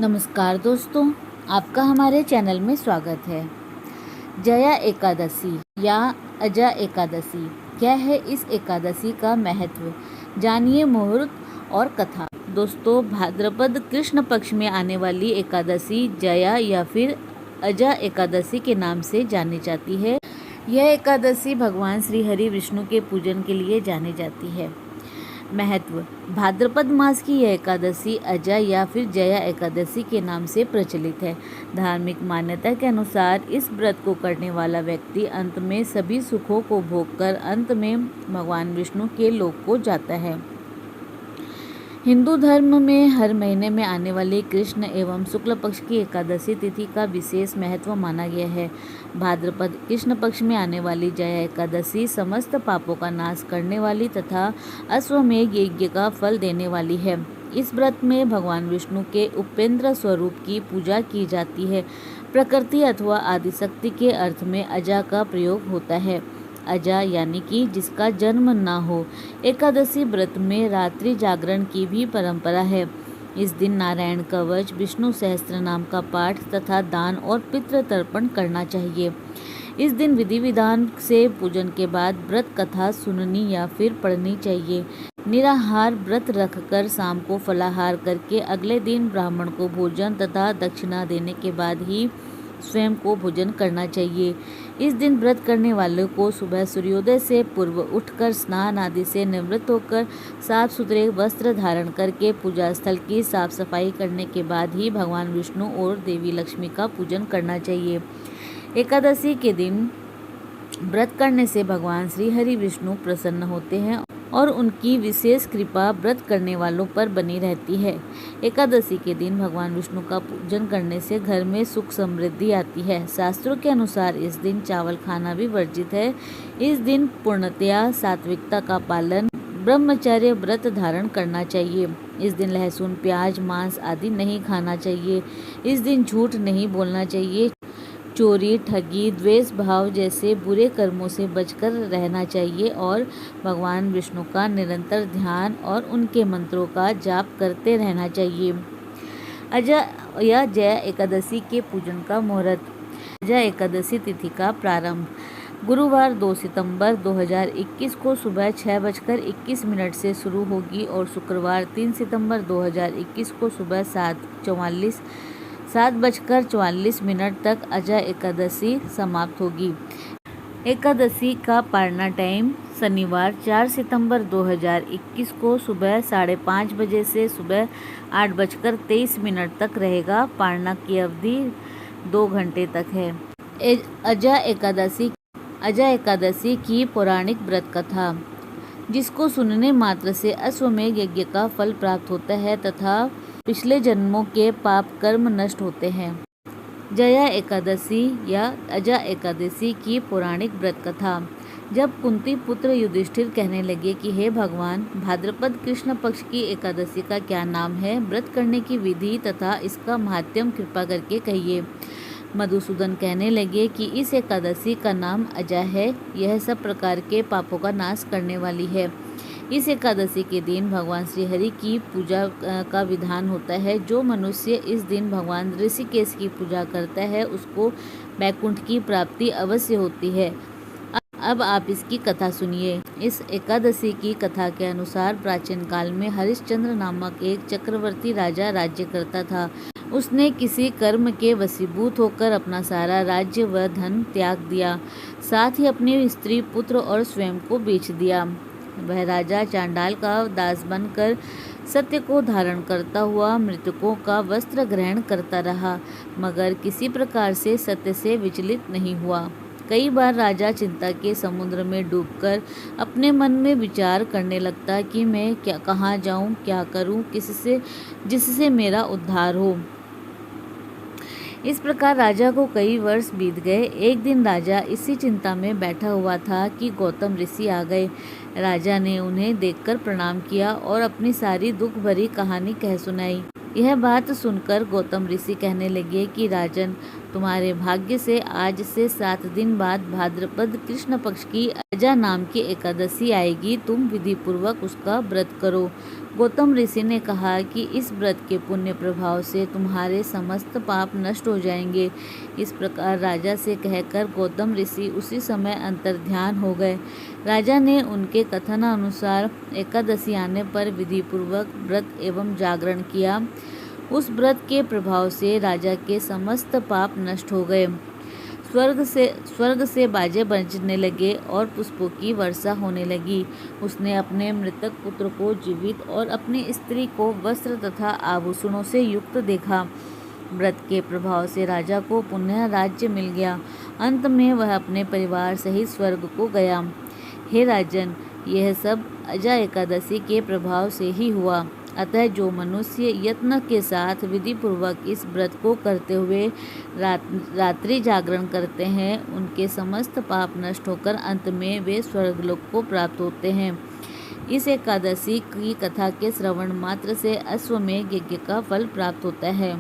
नमस्कार दोस्तों, आपका हमारे चैनल में स्वागत है। जया एकादशी या अजा एकादशी, क्या है इस एकादशी का महत्व, जानिए मुहूर्त और कथा। दोस्तों, भाद्रपद कृष्ण पक्ष में आने वाली एकादशी जया या फिर अजा एकादशी के नाम से जानी जाती है। यह एकादशी भगवान श्री हरि विष्णु के पूजन के लिए जानी जाती है। महत्व: भाद्रपद मास की यह एकादशी अजा या फिर जया एकादशी के नाम से प्रचलित है। धार्मिक मान्यता के अनुसार इस व्रत को करने वाला व्यक्ति अंत में सभी सुखों को भोगकर अंत में भगवान विष्णु के लोक को जाता है। हिंदू धर्म में हर महीने में आने वाली कृष्ण एवं शुक्ल पक्ष की एकादशी तिथि का विशेष महत्व माना गया है। भाद्रपद कृष्ण पक्ष में आने वाली जया एकादशी समस्त पापों का नाश करने वाली तथा अश्वमेध यज्ञ का फल देने वाली है। इस व्रत में भगवान विष्णु के उपेंद्र स्वरूप की पूजा की जाती है। प्रकृति अथवा आदिशक्ति के अर्थ में अजा का प्रयोग होता है। अजा यानी कि जिसका जन्म ना हो। एकादशी व्रत में रात्रि जागरण की भी परंपरा है। इस दिन नारायण कवच, विष्णु सहस्त्र नाम का पाठ तथा दान और पितृ तर्पण करना चाहिए। इस दिन विधि विधान से पूजन के बाद व्रत कथा सुननी या फिर पढ़नी चाहिए। निराहार व्रत रखकर शाम को फलाहार करके अगले दिन ब्राह्मण को भोजन तथा दक्षिणा देने के बाद ही स्वयं को भोजन करना चाहिए। इस दिन व्रत करने वालों को सुबह सूर्योदय से पूर्व उठकर स्नान आदि से निवृत्त होकर साफ सुथरे वस्त्र धारण करके पूजा स्थल की साफ सफाई करने के बाद ही भगवान विष्णु और देवी लक्ष्मी का पूजन करना चाहिए। एकादशी के दिन व्रत करने से भगवान श्री हरि विष्णु प्रसन्न होते हैं और उनकी विशेष कृपा व्रत करने वालों पर बनी रहती है। एकादशी के दिन भगवान विष्णु का पूजन करने से घर में सुख समृद्धि आती है। शास्त्रों के अनुसार इस दिन चावल खाना भी वर्जित है। इस दिन पूर्णतया सात्विकता का पालन, ब्रह्मचर्य व्रत धारण करना चाहिए। इस दिन लहसुन, प्याज, मांस आदि नहीं खाना चाहिए। इस दिन झूठ नहीं बोलना चाहिए। चोरी, ठगी, द्वेष भाव जैसे बुरे कर्मों से बचकर रहना चाहिए और भगवान विष्णु का निरंतर ध्यान और उनके मंत्रों का जाप करते रहना चाहिए। अजा या जया एकादशी के पूजन का मुहूर्त। अजा एकादशी तिथि का प्रारंभ गुरुवार 2 सितंबर 2021 को सुबह 6:21 से शुरू होगी और शुक्रवार 3 सितंबर 2021 को सुबह 7:44 तक अजा एकादशी समाप्त होगी। एकादशी का पारना टाइम शनिवार 4 सितंबर 2021 को सुबह 5:30 बजे से सुबह 8:23 तक रहेगा। पारना की अवधि 2 घंटे तक है। अजा एकादशी की पौराणिक व्रत कथा, जिसको सुनने मात्र से अश्वमेध यज्ञ का फल प्राप्त होता है तथा पिछले जन्मों के पाप कर्म नष्ट होते हैं। जया एकादशी या अजा एकादशी की पौराणिक व्रत कथा। जब कुंती पुत्र युधिष्ठिर कहने लगे कि हे भगवान, भाद्रपद कृष्ण पक्ष की एकादशी का क्या नाम है, व्रत करने की विधि तथा इसका महात्म्य कृपा करके कहिए। मधुसूदन कहने लगे कि इस एकादशी का नाम अजा है। यह सब प्रकार के पापों का नाश करने वाली है। इस एकादशी के दिन भगवान श्री हरि की पूजा का विधान होता है। जो मनुष्य इस दिन भगवान ऋषिकेश की पूजा करता है उसको वैकुंठ की प्राप्ति अवश्य होती है। अब आप इसकी कथा सुनिए। इस एकादशी की कथा के अनुसार प्राचीन काल में हरिश्चंद्र नामक एक चक्रवर्ती राजा राज्य करता था। उसने किसी कर्म के वशीभूत होकर अपना सारा राज्य व धन त्याग दिया, साथ ही अपनी स्त्री, पुत्र और स्वयं को बेच दिया। वह राजा चांडाल का दास बनकर सत्य को धारण करता हुआ मृतकों का वस्त्र ग्रहण करता रहा, मगर किसी प्रकार से सत्य से विचलित नहीं हुआ। कई बार राजा चिंता के समुद्र में डूबकर अपने मन में विचार करने लगता कि मैं कहाँ जाऊँ, क्या करूँ, जिससे मेरा उद्धार हो। इस प्रकार राजा को कई वर्ष बीत गए। एक दिन राजा इसी चिंता में बैठा हुआ था कि गौतम ऋषि आ गए। राजा ने उन्हें देखकर प्रणाम किया और अपनी सारी दुख भरी कहानी कह सुनाई। यह बात सुनकर गौतम ऋषि कहने लगे कि राजन, तुम्हारे भाग्य से आज से 7 दिन बाद भाद्रपद कृष्ण पक्ष की अजा नाम की एकादशी आएगी। तुम विधि पूर्वक उसका व्रत करो। गौतम ऋषि ने कहा कि इस व्रत के पुण्य प्रभाव से तुम्हारे समस्त पाप नष्ट हो जाएंगे। इस प्रकार राजा से कहकर गौतम ऋषि उसी समय अंतर्ध्यान हो गए। राजा ने उनके कथनानुसार एकादशी आने पर विधिपूर्वक व्रत एवं जागरण किया। उस व्रत के प्रभाव से राजा के समस्त पाप नष्ट हो गए। स्वर्ग से बाजे बजने लगे और पुष्पों की वर्षा होने लगी। उसने अपने मृतक पुत्र को जीवित और अपनी स्त्री को वस्त्र तथा आभूषणों से युक्त देखा। व्रत के प्रभाव से राजा को पुनः राज्य मिल गया। अंत में वह अपने परिवार सहित स्वर्ग को गया। हे राजन, यह सब अजा एकादशी के प्रभाव से ही हुआ। अतः जो मनुष्य यत्न के साथ विधि पूर्वक इस व्रत को करते हुए रात्रि जागरण करते हैं, उनके समस्त पाप नष्ट होकर अंत में वे स्वर्गलोक को प्राप्त होते हैं। इस एकादशी की कथा के श्रवण मात्र से अश्वमेध यज्ञ का फल प्राप्त होता है।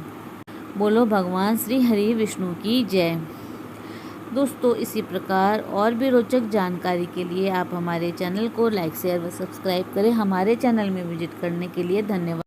बोलो भगवान श्री हरि विष्णु की जय। दोस्तों, इसी प्रकार और भी रोचक जानकारी के लिए आप हमारे चैनल को लाइक शेयर व सब्सक्राइब करें। हमारे चैनल में विजिट करने के लिए धन्यवाद।